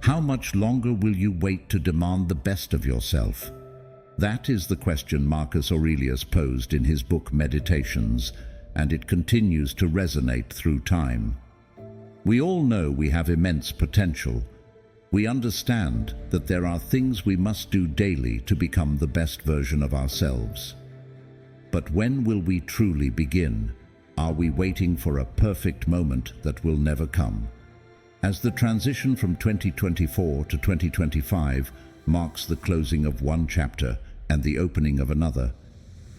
How much longer will you wait to demand the best of yourself? That is the question Marcus Aurelius posed in his book Meditations, and it continues to resonate through time. We all know we have immense potential. We understand that there are things we must do daily to become the best version of ourselves. But when will we truly begin? Are we waiting for a perfect moment that will never come? As the transition from 2024 to 2025 marks the closing of one chapter and the opening of another,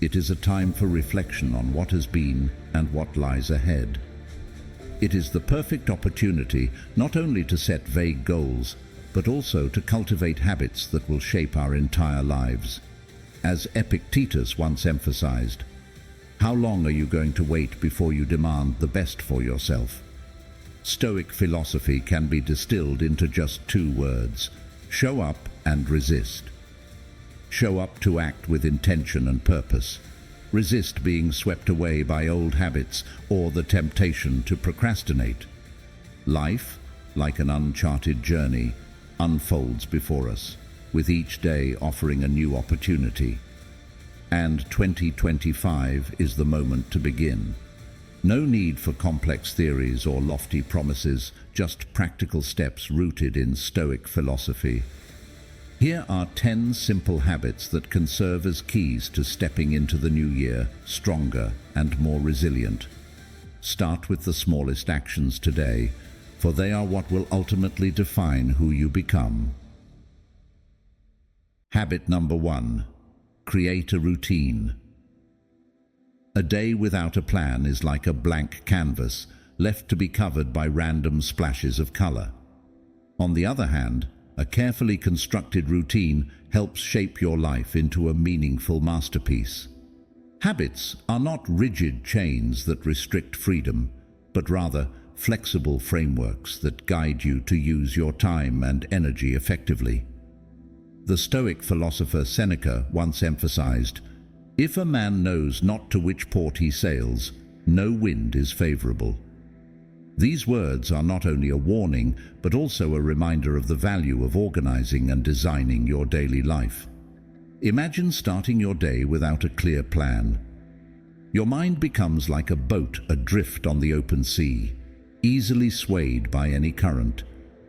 it is a time for reflection on what has been and what lies ahead. It is the perfect opportunity not only to set vague goals, but also to cultivate habits that will shape our entire lives. As Epictetus once emphasized, how long are you going to wait before you demand the best for yourself? Stoic philosophy can be distilled into just two words: show up and resist. Show up to act with intention and purpose. Resist being swept away by old habits or the temptation to procrastinate. Life, like an uncharted journey, unfolds before us, with each day offering a new opportunity. And 2025 is the moment to begin. No need for complex theories or lofty promises, just practical steps rooted in Stoic philosophy. Here are 10 simple habits that can serve as keys to stepping into the new year stronger and more resilient. Start with the smallest actions today, for they are what will ultimately define who you become. Habit number 1. Create a routine. A day without a plan is like a blank canvas, left to be covered by random splashes of color. On the other hand, a carefully constructed routine helps shape your life into a meaningful masterpiece. Habits are not rigid chains that restrict freedom, but rather flexible frameworks that guide you to use your time and energy effectively. The Stoic philosopher Seneca once emphasized, "If a man knows not to which port he sails, no wind is favorable." These words are not only a warning, but also a reminder of the value of organizing and designing your daily life. Imagine starting your day without a clear plan. Your mind becomes like a boat adrift on the open sea, easily swayed by any current,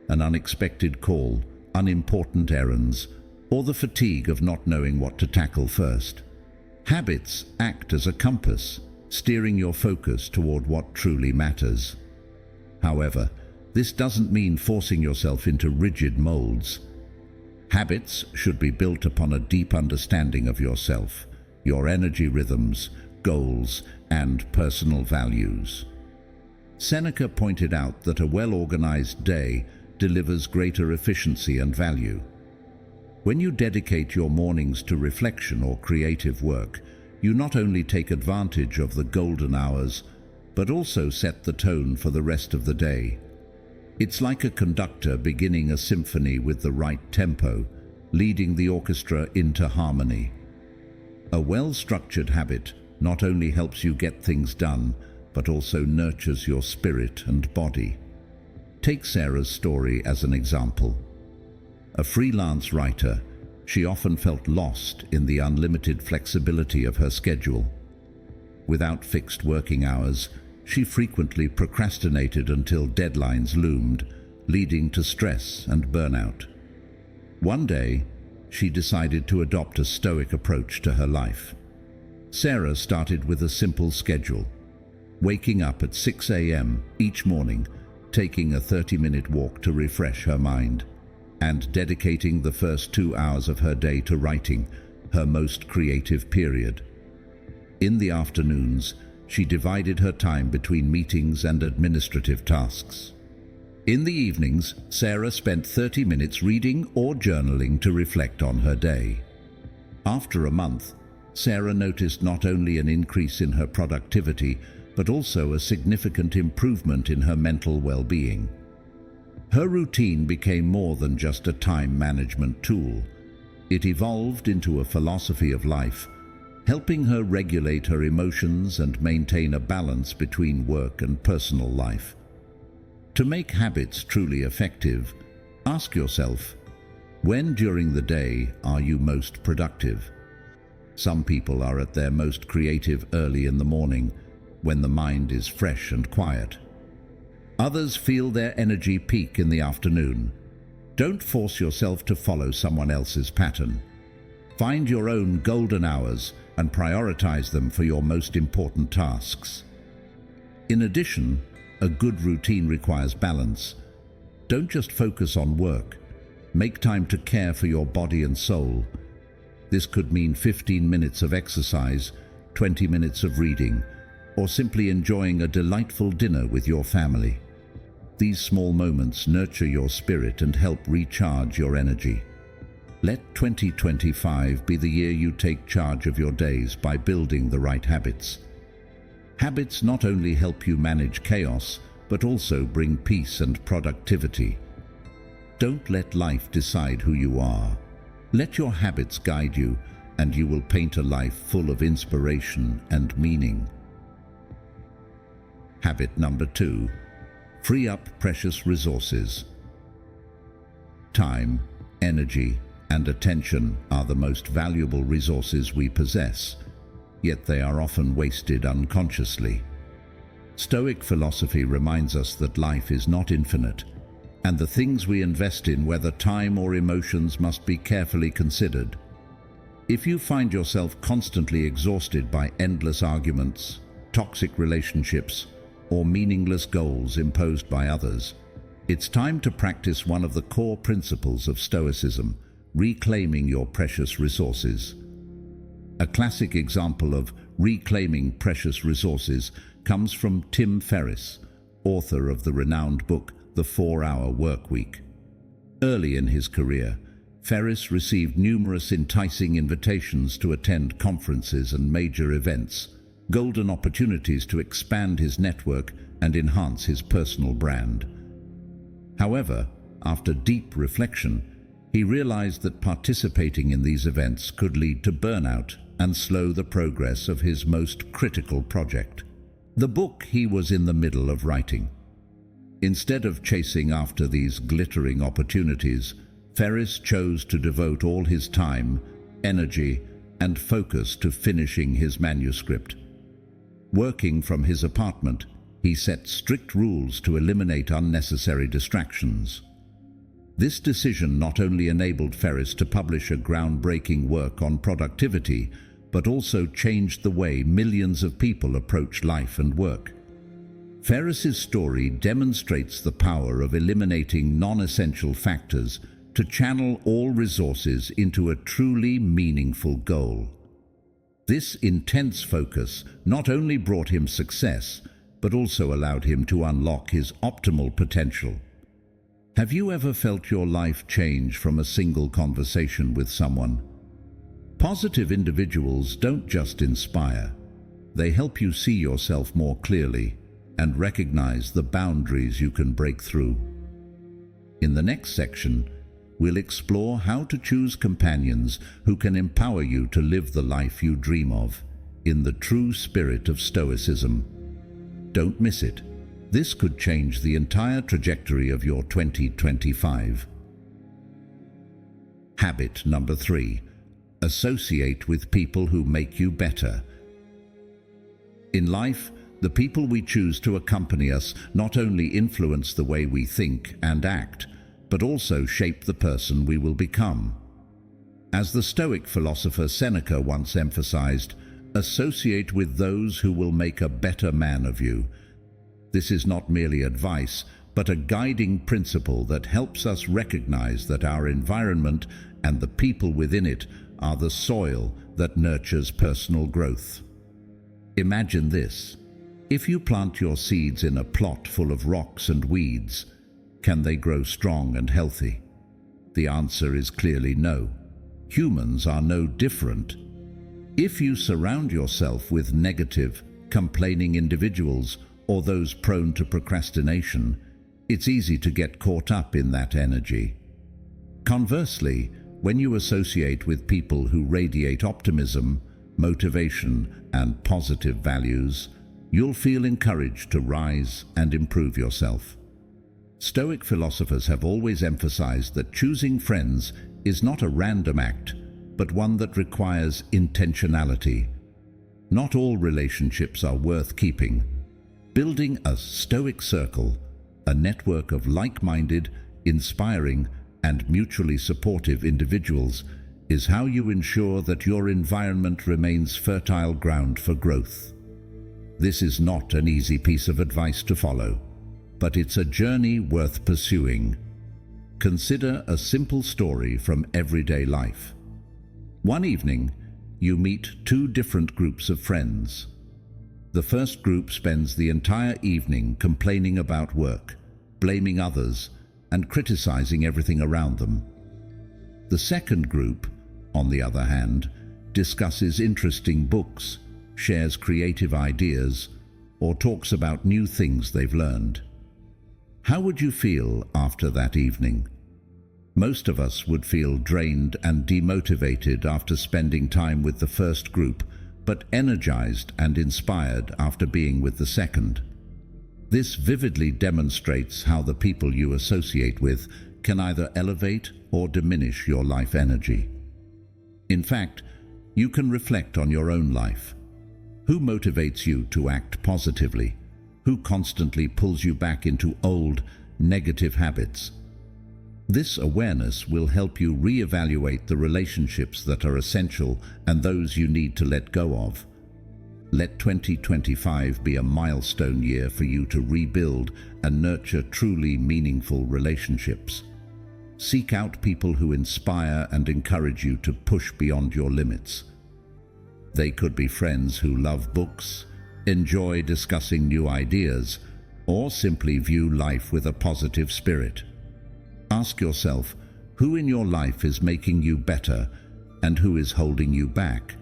an unexpected call, unimportant errands, or the fatigue of not knowing what to tackle first. Habits act as a compass, steering your focus toward what truly matters. However, this doesn't mean forcing yourself into rigid molds. Habits should be built upon a deep understanding of yourself, your energy rhythms, goals, and personal values. Seneca pointed out that a well-organized day delivers greater efficiency and value. When you dedicate your mornings to reflection or creative work, you not only take advantage of the golden hours, but also set the tone for the rest of the day. It's like a conductor beginning a symphony with the right tempo, leading the orchestra into harmony. A well-structured habit not only helps you get things done, but also nurtures your spirit and body. Take Sarah's story as an example. A freelance writer, she often felt lost in the unlimited flexibility of her schedule. Without fixed working hours, she frequently procrastinated until deadlines loomed, leading to stress and burnout. One day, she decided to adopt a Stoic approach to her life. Sarah started with a simple schedule, waking up at 6 a.m. each morning, taking a 30-minute walk to refresh her mind, and dedicating the first 2 hours of her day to writing, her most creative period. In the afternoons, she divided her time between meetings and administrative tasks. In the evenings, Sarah spent 30 minutes reading or journaling to reflect on her day. After a month, Sarah noticed not only an increase in her productivity, but also a significant improvement in her mental well-being. Her routine became more than just a time management tool. It evolved into a philosophy of life, helping her regulate her emotions and maintain a balance between work and personal life. To make habits truly effective, Ask yourself, when during the day are you most productive? Some people are at their most creative early in the morning, when the mind is fresh and quiet. Others feel their energy peak in the afternoon. Don't force yourself to follow someone else's pattern. Find your own golden hours and prioritize them for your most important tasks. In addition, a good routine requires balance. Don't just focus on work. Make time to care for your body and soul. This could mean 15 minutes of exercise, 20 minutes of reading, or simply enjoying a delightful dinner with your family. These small moments nurture your spirit and help recharge your energy. Let 2025 be the year you take charge of your days by building the right habits. Habits not only help you manage chaos, but also bring peace and productivity. Don't let life decide who you are. Let your habits guide you, and you will paint a life full of inspiration and meaning. Habit number 2. Free up precious resources. Time, energy, and attention are the most valuable resources we possess, yet they are often wasted unconsciously. Stoic philosophy reminds us that life is not infinite, and the things we invest in, whether time or emotions, must be carefully considered. If you find yourself constantly exhausted by endless arguments, toxic relationships, or meaningless goals imposed by others, it's time to practice one of the core principles of Stoicism: reclaiming your precious resources. A classic example of reclaiming precious resources comes from Tim Ferriss, author of the renowned book The 4-Hour Workweek. Early in his career, Ferriss received numerous enticing invitations to attend conferences and major events, golden opportunities to expand his network and enhance his personal brand. However, after deep reflection, he realized that participating in these events could lead to burnout and slow the progress of his most critical project, the book he was in the middle of writing. Instead of chasing after these glittering opportunities, Ferriss chose to devote all his time, energy, and focus to finishing his manuscript. Working from his apartment, he set strict rules to eliminate unnecessary distractions. This decision not only enabled Ferriss to publish a groundbreaking work on productivity, but also changed the way millions of people approach life and work. Ferriss's story demonstrates the power of eliminating non-essential factors to channel all resources into a truly meaningful goal. This intense focus not only brought him success, but also allowed him to unlock his optimal potential. Have you ever felt your life change from a single conversation with someone? Positive individuals don't just inspire. They help you see yourself more clearly and recognize the boundaries you can break through. In the next section, we'll explore how to choose companions who can empower you to live the life you dream of, in the true spirit of Stoicism. Don't miss it. This could change the entire trajectory of your 2025. Habit number 3. Associate with people who make you better. In life, the people we choose to accompany us not only influence the way we think and act, but also shape the person we will become. As the Stoic philosopher Seneca once emphasized, associate with those who will make a better man of you. This is not merely advice, but a guiding principle that helps us recognize that our environment and the people within it are the soil that nurtures personal growth. Imagine this. If you plant your seeds in a plot full of rocks and weeds, can they grow strong and healthy? The answer is clearly no. Humans are no different. If you surround yourself with negative, complaining individuals or those prone to procrastination, it's easy to get caught up in that energy. Conversely, when you associate with people who radiate optimism, motivation, and positive values, you'll feel encouraged to rise and improve yourself. Stoic philosophers have always emphasized that choosing friends is not a random act, but one that requires intentionality. Not all relationships are worth keeping. Building a Stoic circle, a network of like-minded, inspiring, and mutually supportive individuals, is how you ensure that your environment remains fertile ground for growth. This is not an easy piece of advice to follow, but it's a journey worth pursuing. Consider a simple story from everyday life. One evening, you meet two different groups of friends. The first group spends the entire evening complaining about work, blaming others, and criticizing everything around them. The second group, on the other hand, discusses interesting books, shares creative ideas, or talks about new things they've learned. How would you feel after that evening? Most of us would feel drained and demotivated after spending time with the first group, but energized and inspired after being with the second. This vividly demonstrates how the people you associate with can either elevate or diminish your life energy. In fact, you can reflect on your own life. Who motivates you to act positively? Who constantly pulls you back into old, negative habits? This awareness will help you reevaluate the relationships that are essential and those you need to let go of. Let 2025 be a milestone year for you to rebuild and nurture truly meaningful relationships. Seek out people who inspire and encourage you to push beyond your limits. They could be friends who love books, enjoy discussing new ideas, or simply view life with a positive spirit. Ask yourself, who in your life is making you better and who is holding you back?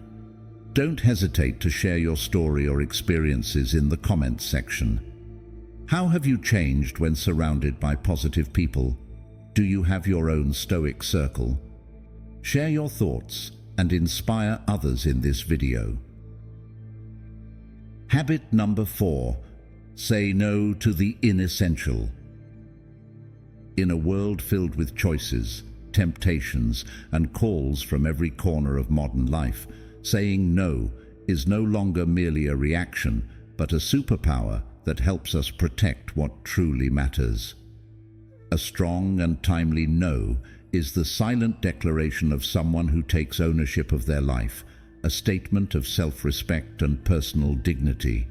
Don't hesitate to share your story or experiences in the comments section. How have you changed when surrounded by positive people? Do you have your own Stoic circle? Share your thoughts and inspire others in this video. Habit number 4. Say no to the inessential. In a world filled with choices, temptations, and calls from every corner of modern life, saying no is no longer merely a reaction, but a superpower that helps us protect what truly matters. A strong and timely no is the silent declaration of someone who takes ownership of their life, a statement of self-respect and personal dignity.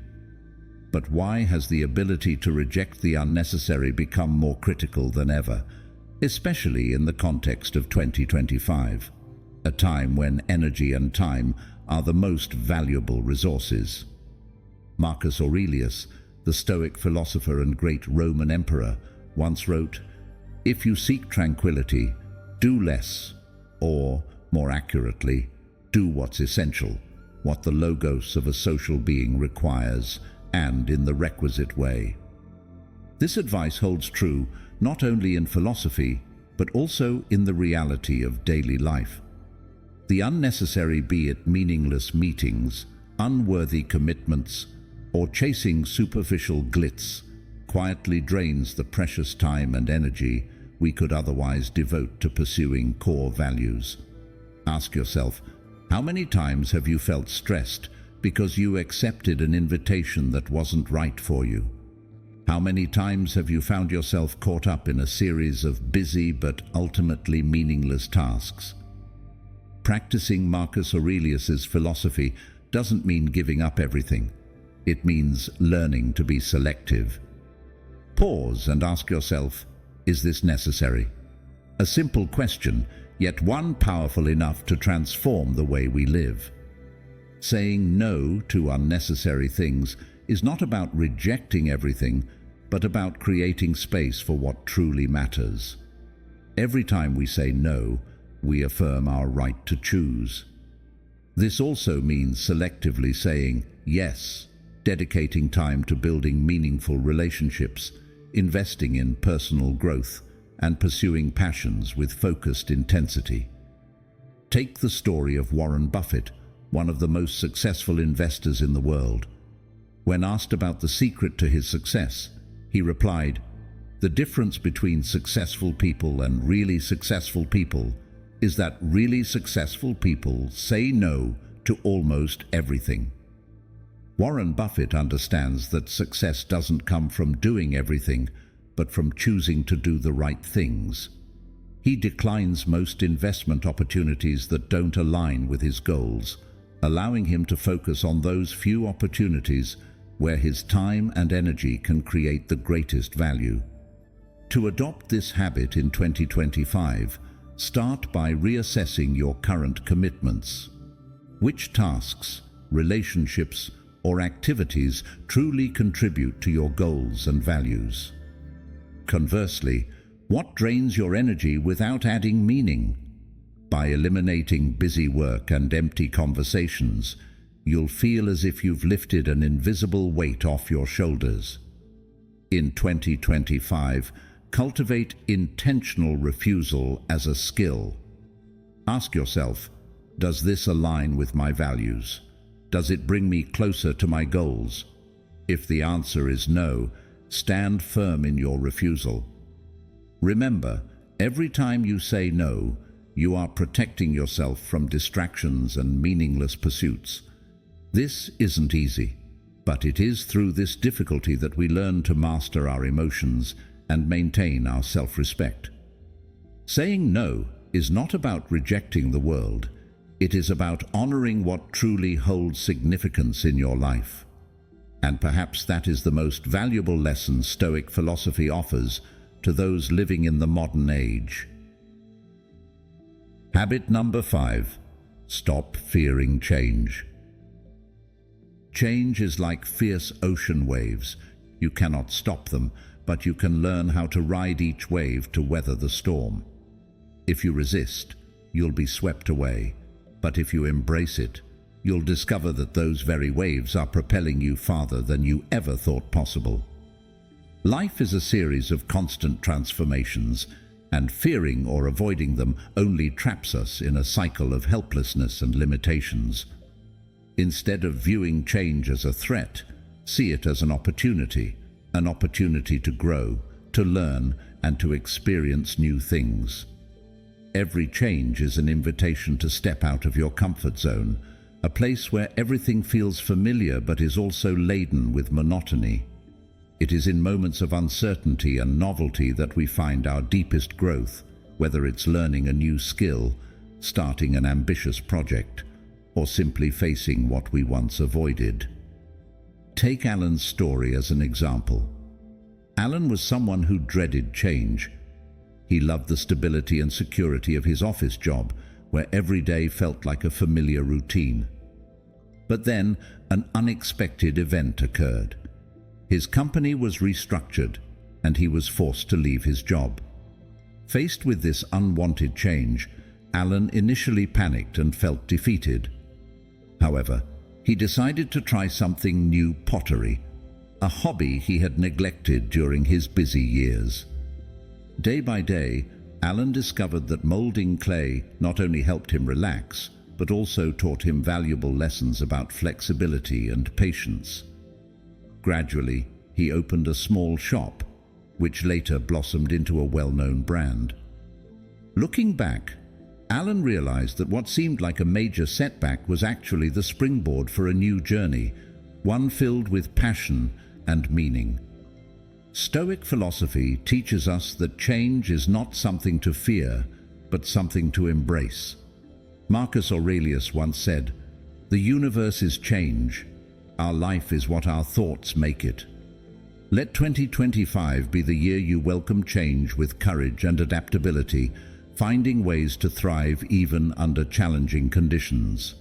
But why has the ability to reject the unnecessary become more critical than ever, especially in the context of 2025, a time when energy and time are the most valuable resources? Marcus Aurelius, the Stoic philosopher and great Roman emperor, once wrote, "If you seek tranquility, do less, or, more accurately, do what's essential, what the logos of a social being requires, and in the requisite way." This advice holds true not only in philosophy, but also in the reality of daily life. The unnecessary, be it meaningless meetings, unworthy commitments, or chasing superficial glitz, quietly drains the precious time and energy we could otherwise devote to pursuing core values. Ask yourself, how many times have you felt stressed because you accepted an invitation that wasn't right for you? How many times have you found yourself caught up in a series of busy but ultimately meaningless tasks? Practicing Marcus Aurelius's philosophy doesn't mean giving up everything. It means learning to be selective. Pause and ask yourself, is this necessary? A simple question, yet one powerful enough to transform the way we live. Saying no to unnecessary things is not about rejecting everything, but about creating space for what truly matters. Every time we say no, we affirm our right to choose. This also means selectively saying yes, dedicating time to building meaningful relationships, investing in personal growth, and pursuing passions with focused intensity. Take the story of Warren Buffett, one of the most successful investors in the world. When asked about the secret to his success, he replied, The difference between successful people and really successful people is that really successful people say no to almost everything. Warren Buffett understands that success doesn't come from doing everything, but from choosing to do the right things. He declines most investment opportunities that don't align with his goals, allowing him to focus on those few opportunities where his time and energy can create the greatest value. To adopt this habit in 2025, start by reassessing your current commitments. Which tasks, relationships, or activities truly contribute to your goals and values? Conversely, what drains your energy without adding meaning? By eliminating busy work and empty conversations, you'll feel as if you've lifted an invisible weight off your shoulders. In 2025, cultivate intentional refusal as a skill. Ask yourself, does this align with my values? Does it bring me closer to my goals? If the answer is no, stand firm in your refusal. Remember, every time you say no, you are protecting yourself from distractions and meaningless pursuits. This isn't easy, but it is through this difficulty that we learn to master our emotions and maintain our self-respect. Saying no is not about rejecting the world. It is about honoring what truly holds significance in your life. And perhaps that is the most valuable lesson Stoic philosophy offers to those living in the modern age. Habit number 5. Stop fearing change. Change is like fierce ocean waves. You cannot stop them, but you can learn how to ride each wave to weather the storm. If you resist, you'll be swept away. But if you embrace it, you'll discover that those very waves are propelling you farther than you ever thought possible. Life is a series of constant transformations, and fearing or avoiding them only traps us in a cycle of helplessness and limitations. Instead of viewing change as a threat, see it as an opportunity to grow, to learn, and to experience new things. Every change is an invitation to step out of your comfort zone, a place where everything feels familiar but is also laden with monotony. It is in moments of uncertainty and novelty that we find our deepest growth, whether it's learning a new skill, starting an ambitious project, or simply facing what we once avoided. Take Alan's story as an example. Alan was someone who dreaded change. He loved the stability and security of his office job, where every day felt like a familiar routine. But then, an unexpected event occurred. His company was restructured, and he was forced to leave his job. Faced with this unwanted change, Alan initially panicked and felt defeated. However, he decided to try something new: pottery, a hobby he had neglected during his busy years. Day by day, Alan discovered that molding clay not only helped him relax, but also taught him valuable lessons about flexibility and patience. Gradually, he opened a small shop, which later blossomed into a well-known brand. Looking back, Alan realized that what seemed like a major setback was actually the springboard for a new journey, one filled with passion and meaning. Stoic philosophy teaches us that change is not something to fear, but something to embrace. Marcus Aurelius once said, "The universe is change. Our life is what our thoughts make it." Let 2025 be the year you welcome change with courage and adaptability, finding ways to thrive even under challenging conditions.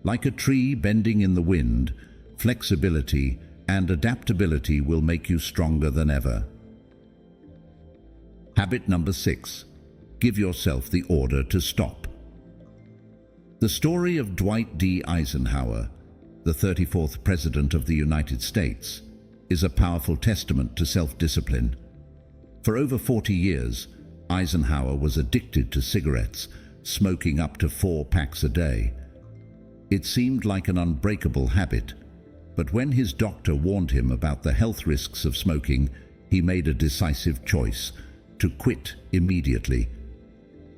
Like a tree bending in the wind, flexibility and adaptability will make you stronger than ever. Habit number 6. Give yourself the order to stop. The story of Dwight D. Eisenhower, the 34th President of the United States, is a powerful testament to self-discipline. For over 40 years, Eisenhower was addicted to cigarettes, smoking up to 4 packs a day. It seemed like an unbreakable habit, but when his doctor warned him about the health risks of smoking, he made a decisive choice to quit immediately.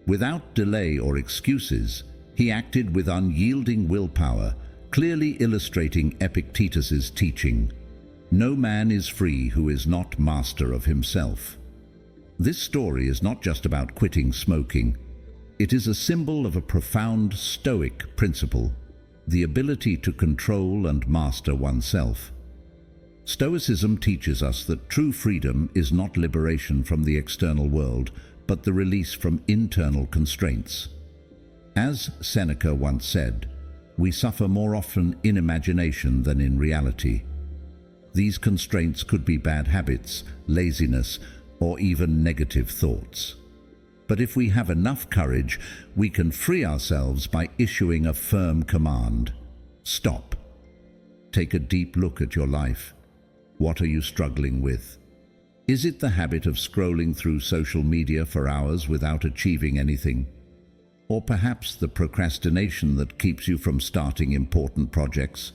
Without delay or excuses, he acted with unyielding willpower, clearly illustrating Epictetus's teaching, "No man is free who is not master of himself." This story is not just about quitting smoking. It is a symbol of a profound Stoic principle, the ability to control and master oneself. Stoicism teaches us that true freedom is not liberation from the external world, but the release from internal constraints. As Seneca once said, we suffer more often in imagination than in reality. These constraints could be bad habits, laziness, or even negative thoughts. But if we have enough courage, we can free ourselves by issuing a firm command: stop. Take a deep look at your life. What are you struggling with? Is it the habit of scrolling through social media for hours without achieving anything? Or perhaps the procrastination that keeps you from starting important projects?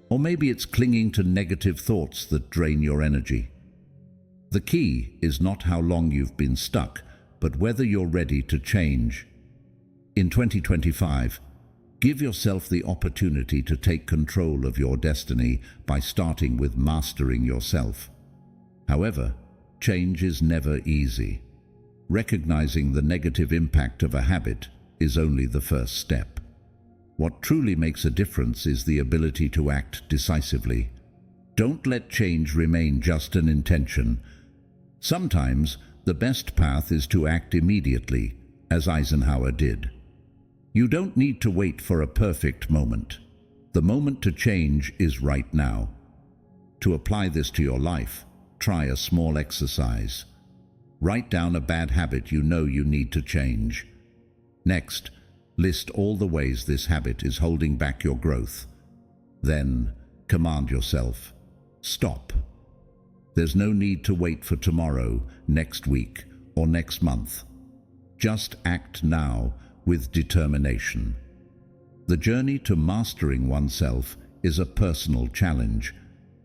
Or maybe it's clinging to negative thoughts that drain your energy. The key is not how long you've been stuck, but whether you're ready to change. In 2025, give yourself the opportunity to take control of your destiny by starting with mastering yourself. However, change is never easy. Recognizing the negative impact of a habit is only the first step. What truly makes a difference is the ability to act decisively. Don't let change remain just an intention. Sometimes, the best path is to act immediately, as Eisenhower did. You don't need to wait for a perfect moment. The moment to change is right now. To apply this to your life, try a small exercise. Write down a bad habit you know you need to change. Next, list all the ways this habit is holding back your growth. Then, command yourself: stop. There's no need to wait for tomorrow, next week, or next month. Just act now with determination. The journey to mastering oneself is a personal challenge,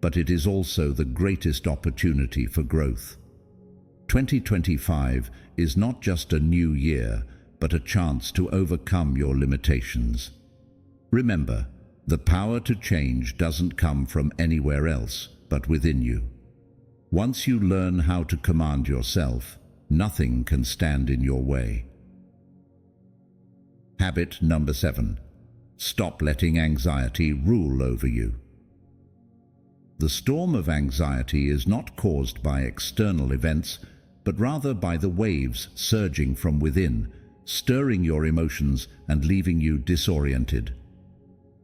but it is also the greatest opportunity for growth. 2025 is not just a new year, but a chance to overcome your limitations. Remember, the power to change doesn't come from anywhere else, but within you. Once you learn how to command yourself, nothing can stand in your way. Habit number 7. Stop letting anxiety rule over you. The storm of anxiety is not caused by external events, but rather by the waves surging from within, stirring your emotions and leaving you disoriented.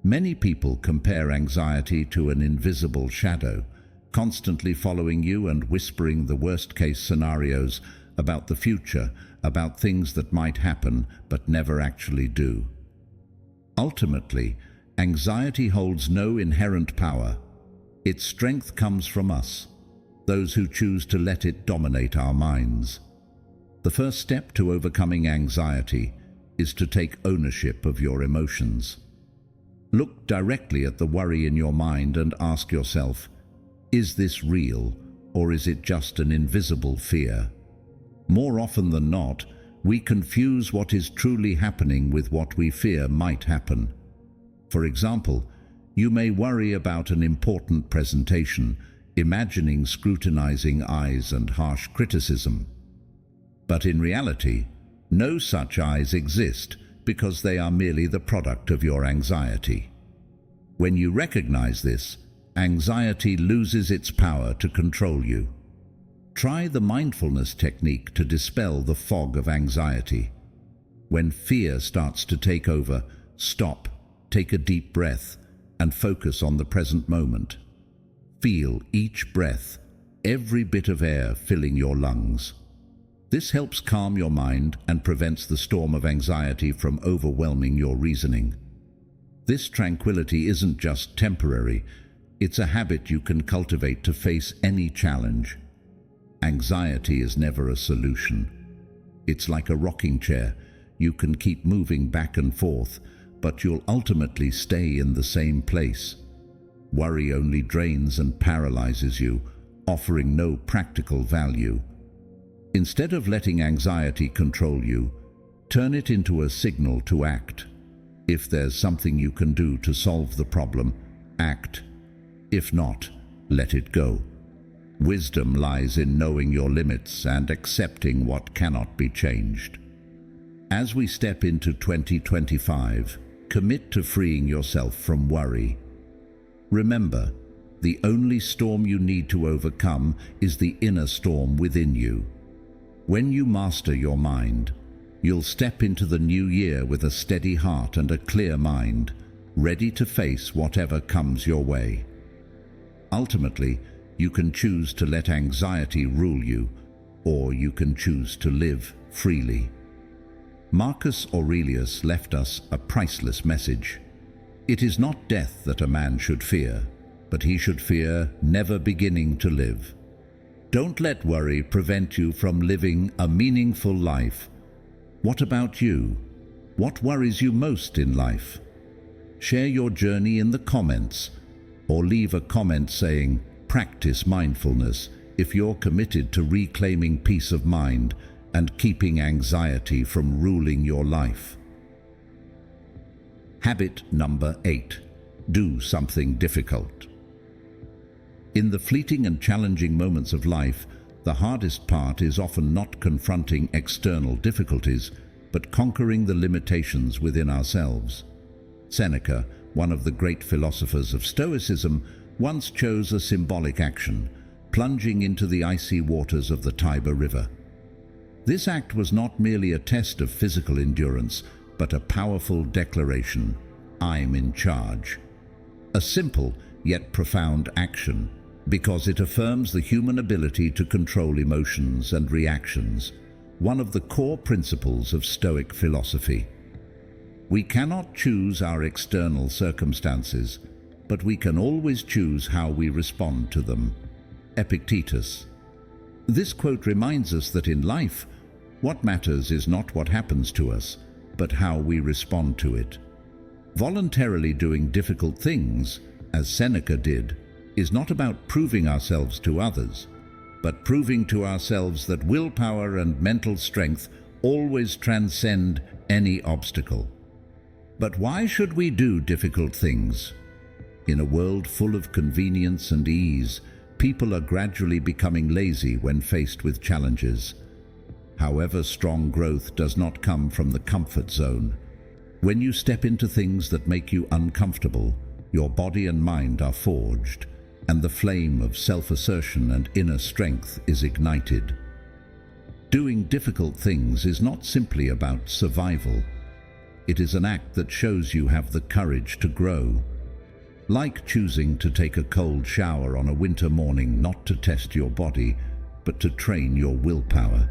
Many people compare anxiety to an invisible shadow, constantly following you and whispering the worst-case scenarios about the future, about things that might happen but never actually do. Ultimately, anxiety holds no inherent power. Its strength comes from us, those who choose to let it dominate our minds. The first step to overcoming anxiety is to take ownership of your emotions. Look directly at the worry in your mind and ask yourself, is this real, or is it just an invisible fear? More often than not, we confuse what is truly happening with what we fear might happen. For example, you may worry about an important presentation, imagining scrutinizing eyes and harsh criticism. But in reality, no such eyes exist because they are merely the product of your anxiety. When you recognize this, anxiety loses its power to control you. Try the mindfulness technique to dispel the fog of anxiety. When fear starts to take over, stop, take a deep breath, and focus on the present moment. Feel each breath, every bit of air filling your lungs. This helps calm your mind and prevents the storm of anxiety from overwhelming your reasoning. This tranquility isn't just temporary, it's a habit you can cultivate to face any challenge. Anxiety is never a solution. It's like a rocking chair. You can keep moving back and forth, but you'll ultimately stay in the same place. Worry only drains and paralyzes you, offering no practical value. Instead of letting anxiety control you, turn it into a signal to act. If there's something you can do to solve the problem, act. If not, let it go. Wisdom lies in knowing your limits and accepting what cannot be changed. As we step into 2025, commit to freeing yourself from worry. Remember, the only storm you need to overcome is the inner storm within you. When you master your mind, you'll step into the new year with a steady heart and a clear mind, ready to face whatever comes your way. Ultimately, you can choose to let anxiety rule you, or you can choose to live freely. Marcus Aurelius left us a priceless message. It is not death that a man should fear, but he should fear never beginning to live. Don't let worry prevent you from living a meaningful life. What about you? What worries you most in life? Share your journey in the comments, or leave a comment saying, "Practice mindfulness," if you're committed to reclaiming peace of mind and keeping anxiety from ruling your life. Habit number 8. Do something difficult. In the fleeting and challenging moments of life, the hardest part is often not confronting external difficulties, but conquering the limitations within ourselves. Seneca, one of the great philosophers of Stoicism, once chose a symbolic action, plunging into the icy waters of the Tiber River. This act was not merely a test of physical endurance, but a powerful declaration: "I'm in charge." A simple yet profound action, because it affirms the human ability to control emotions and reactions, one of the core principles of Stoic philosophy. We cannot choose our external circumstances, but we can always choose how we respond to them. Epictetus. This quote reminds us that in life, what matters is not what happens to us, but how we respond to it. Voluntarily doing difficult things, as Seneca did, is not about proving ourselves to others, but proving to ourselves that willpower and mental strength always transcend any obstacle. But why should we do difficult things? In a world full of convenience and ease, people are gradually becoming lazy when faced with challenges. However, strong growth does not come from the comfort zone. When you step into things that make you uncomfortable, your body and mind are forged, and the flame of self-assertion and inner strength is ignited. Doing difficult things is not simply about survival. It is an act that shows you have the courage to grow. Like choosing to take a cold shower on a winter morning not to test your body, but to train your willpower.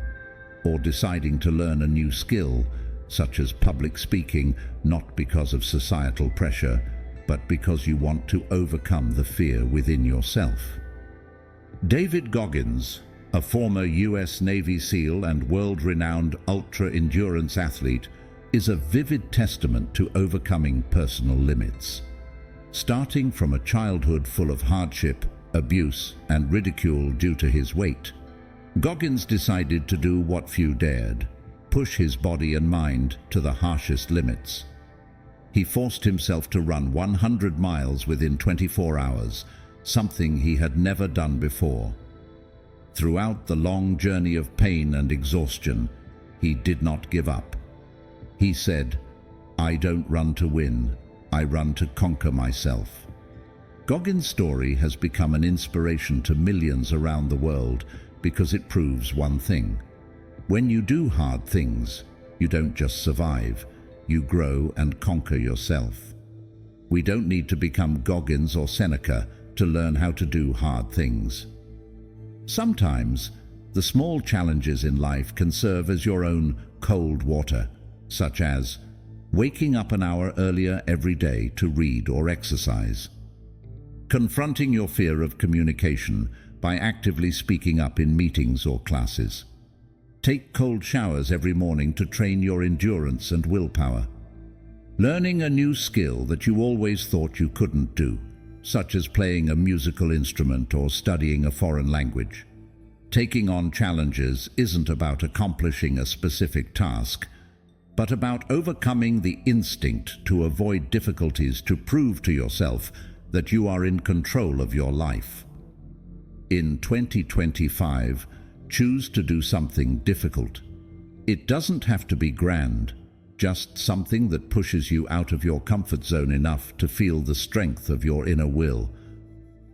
Or deciding to learn a new skill, such as public speaking, not because of societal pressure, but because you want to overcome the fear within yourself. David Goggins, a former US Navy SEAL and world-renowned ultra-endurance athlete, is a vivid testament to overcoming personal limits. Starting from a childhood full of hardship, abuse, and ridicule due to his weight, Goggins decided to do what few dared: push his body and mind to the harshest limits. He forced himself to run 100 miles within 24 hours, something he had never done before. Throughout the long journey of pain and exhaustion, he did not give up. He said, "I don't run to win, I run to conquer myself." Goggins' story has become an inspiration to millions around the world because it proves one thing: when you do hard things, you don't just survive, you grow and conquer yourself. We don't need to become Goggins or Seneca to learn how to do hard things. Sometimes, the small challenges in life can serve as your own cold water, such as waking up an hour earlier every day to read or exercise, confronting your fear of communication by actively speaking up in meetings or classes. Take cold showers every morning to train your endurance and willpower. Learning a new skill that you always thought you couldn't do. such as playing a musical instrument or studying a foreign language. Taking on challenges isn't about accomplishing a specific task, but about overcoming the instinct to avoid difficulties to prove to yourself that you are in control of your life. In 2025, choose to do something difficult. It doesn't have to be grand, just something that pushes you out of your comfort zone enough to feel the strength of your inner will.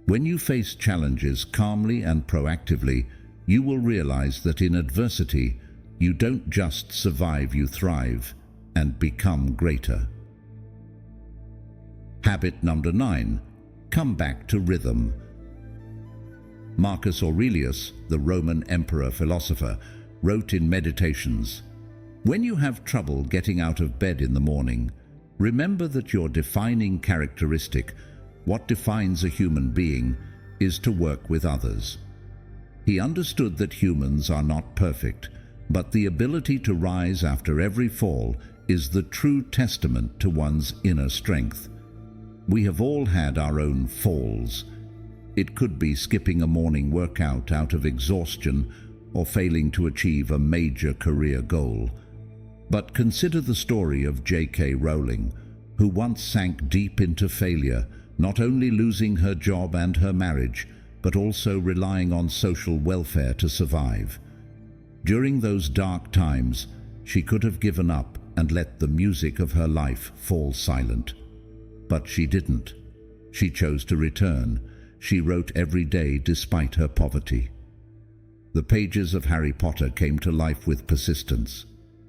When you face challenges calmly and proactively, you will realize that in adversity, you don't just survive, you thrive and become greater. Habit number 9, come back to rhythm. Marcus Aurelius, the Roman emperor philosopher, wrote in Meditations, "When you have trouble getting out of bed in the morning, remember that your defining characteristic, what defines a human being, is to work with others." He understood that humans are not perfect, but the ability to rise after every fall is the true testament to one's inner strength. We have all had our own falls. It could be skipping a morning workout out of exhaustion or failing to achieve a major career goal. But consider the story of J.K. Rowling, who once sank deep into failure, not only losing her job and her marriage, but also relying on social welfare to survive. During those dark times, she could have given up and let the music of her life fall silent. But she didn't. She chose to return. She wrote every day despite her poverty. The pages of Harry Potter came to life with persistence,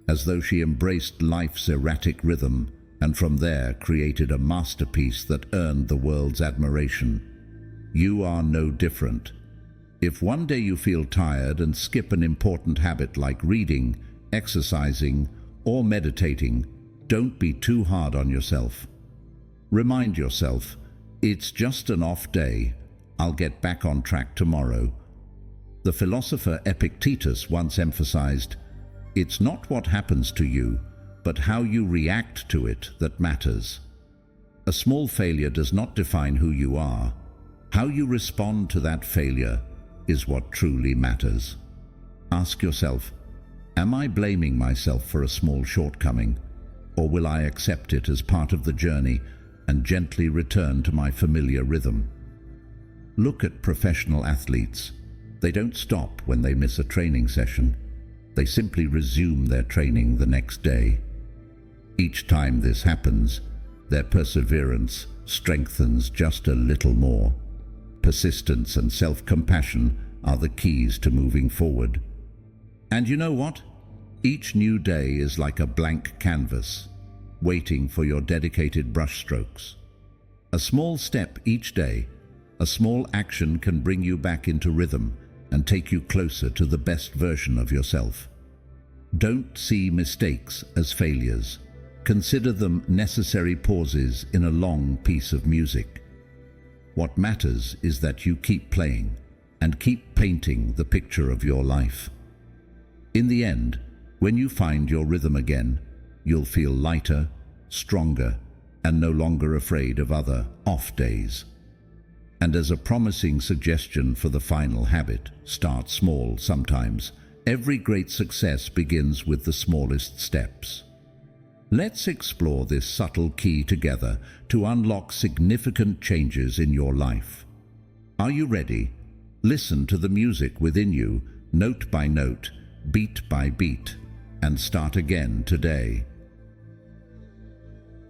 as though she embraced life's erratic rhythm and from there created a masterpiece that earned the world's admiration. You are no different. If one day you feel tired and skip an important habit like reading, exercising, or meditating, don't be too hard on yourself. Remind yourself, it's just an off day. I'll get back on track tomorrow. The philosopher Epictetus once emphasized, it's not what happens to you, but how you react to it that matters. A small failure does not define who you are. How you respond to that failure is what truly matters. Ask yourself, am I blaming myself for a small shortcoming, or will I accept it as part of the journey and gently return to my familiar rhythm? Look at professional athletes. They don't stop when they miss a training session. They simply resume their training the next day. Each time this happens, their perseverance strengthens just a little more. Persistence and self-compassion are the keys to moving forward. And you know what? Each new day is like a blank canvas, waiting for your dedicated brushstrokes. A small step each day, a small action can bring you back into rhythm and take you closer to the best version of yourself. Don't see mistakes as failures. Consider them necessary pauses in a long piece of music. What matters is that you keep playing and keep painting the picture of your life. In the end, when you find your rhythm again, you'll feel lighter, stronger, and no longer afraid of other off days. And as a promising suggestion for the final habit, start small sometimes. Every great success begins with the smallest steps. Let's explore this subtle key together to unlock significant changes in your life. Are you ready? Listen to the music within you, note by note, beat by beat, and start again today.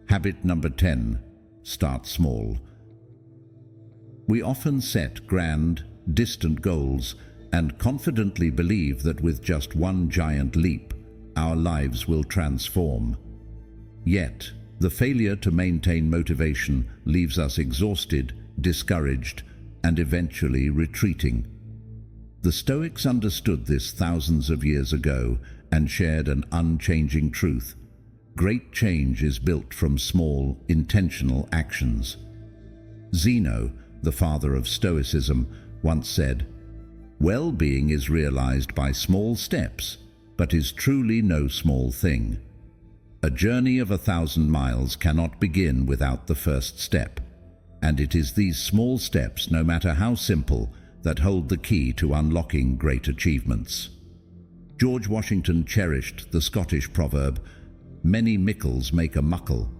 Habit number 10. Start small. We often set grand, distant goals and confidently believe that with just one giant leap, our lives will transform. Yet, the failure to maintain motivation leaves us exhausted, discouraged, and eventually retreating. The Stoics understood this thousands of years ago and shared an unchanging truth. Great change is built from small, intentional actions. Zeno, the father of Stoicism, once said, "Well-being is realized by small steps, but is truly no small thing. A journey of 1,000 miles cannot begin without the first step." And it is these small steps, no matter how simple, that hold the key to unlocking great achievements. George Washington cherished the Scottish proverb, "Many mickles make a muckle."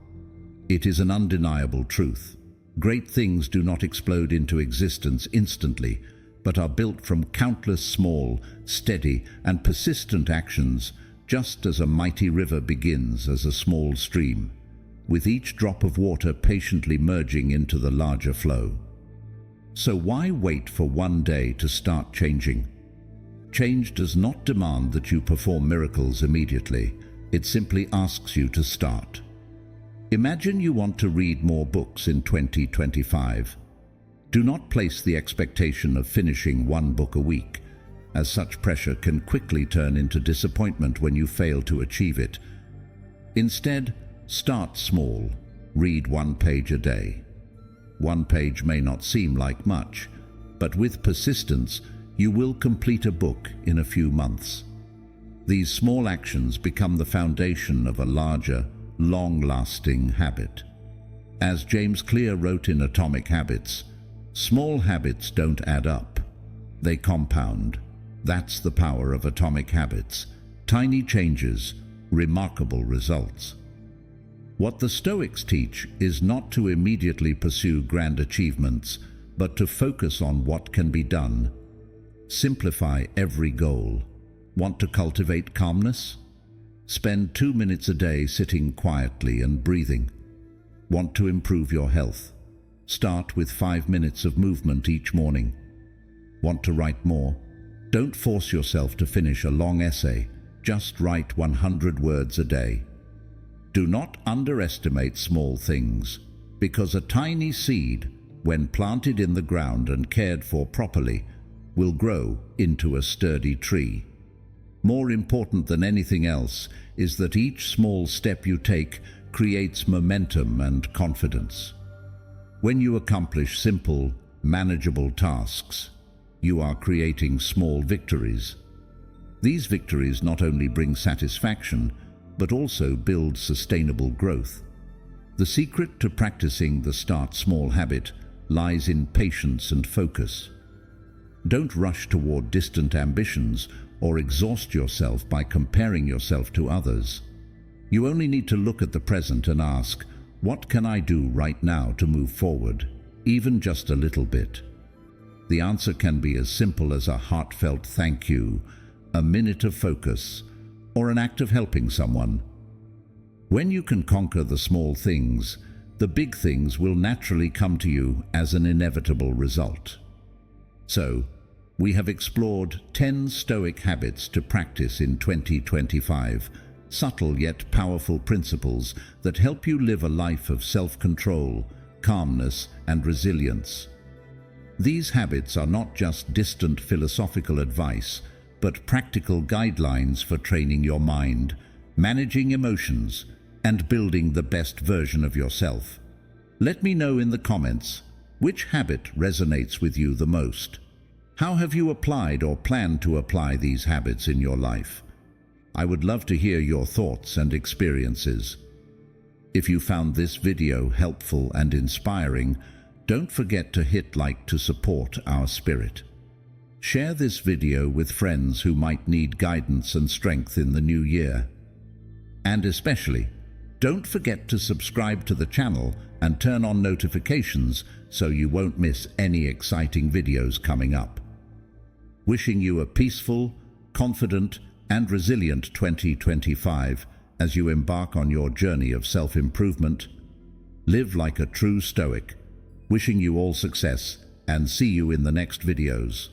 It is an undeniable truth. Great things do not explode into existence instantly, but are built from countless small, steady, and persistent actions, just as a mighty river begins as a small stream, with each drop of water patiently merging into the larger flow. So why wait for one day to start changing? Change does not demand that you perform miracles immediately. It simply asks you to start. Imagine you want to read more books in 2025. Do not place the expectation of finishing one book a week, as such pressure can quickly turn into disappointment when you fail to achieve it. Instead, start small. Read 1 page a day. 1 page may not seem like much, but with persistence, you will complete a book in a few months. These small actions become the foundation of a larger, long-lasting habit. As James Clear wrote in Atomic Habits, "Small habits don't add up. They compound." That's the power of Atomic Habits. Tiny changes, remarkable results. What the Stoics teach is not to immediately pursue grand achievements, but to focus on what can be done. Simplify every goal. Want to cultivate calmness? Spend 2 minutes a day sitting quietly and breathing. Want to improve your health? Start with 5 minutes of movement each morning. Want to write more? Don't force yourself to finish a long essay. Just write 100 words a day. Do not underestimate small things, because a tiny seed, when planted in the ground and cared for properly, will grow into a sturdy tree. More important than anything else is that each small step you take creates momentum and confidence. When you accomplish simple, manageable tasks, you are creating small victories. These victories not only bring satisfaction, but also build sustainable growth. The secret to practicing the start small habit lies in patience and focus. Don't rush toward distant ambitions or exhaust yourself by comparing yourself to others. You only need to look at the present and ask, what can I do right now to move forward, even just a little bit? The answer can be as simple as a heartfelt thank you, a minute of focus, or an act of helping someone. When you can conquer the small things, the big things will naturally come to you as an inevitable result. So, we have explored 10 Stoic habits to practice in 2025, subtle yet powerful principles that help you live a life of self-control, calmness, and resilience. These habits are not just distant philosophical advice, but practical guidelines for training your mind, managing emotions, and building the best version of yourself. Let me know in the comments, which habit resonates with you the most? How have you applied or plan to apply these habits in your life? I would love to hear your thoughts and experiences. If you found this video helpful and inspiring, don't forget to hit like to support our spirit. Share this video with friends who might need guidance and strength in the new year. And especially, don't forget to subscribe to the channel and turn on notifications so you won't miss any exciting videos coming up. Wishing you a peaceful, confident, and resilient 2025 as you embark on your journey of self-improvement. Live like a true Stoic. Wishing you all success and see you in the next videos.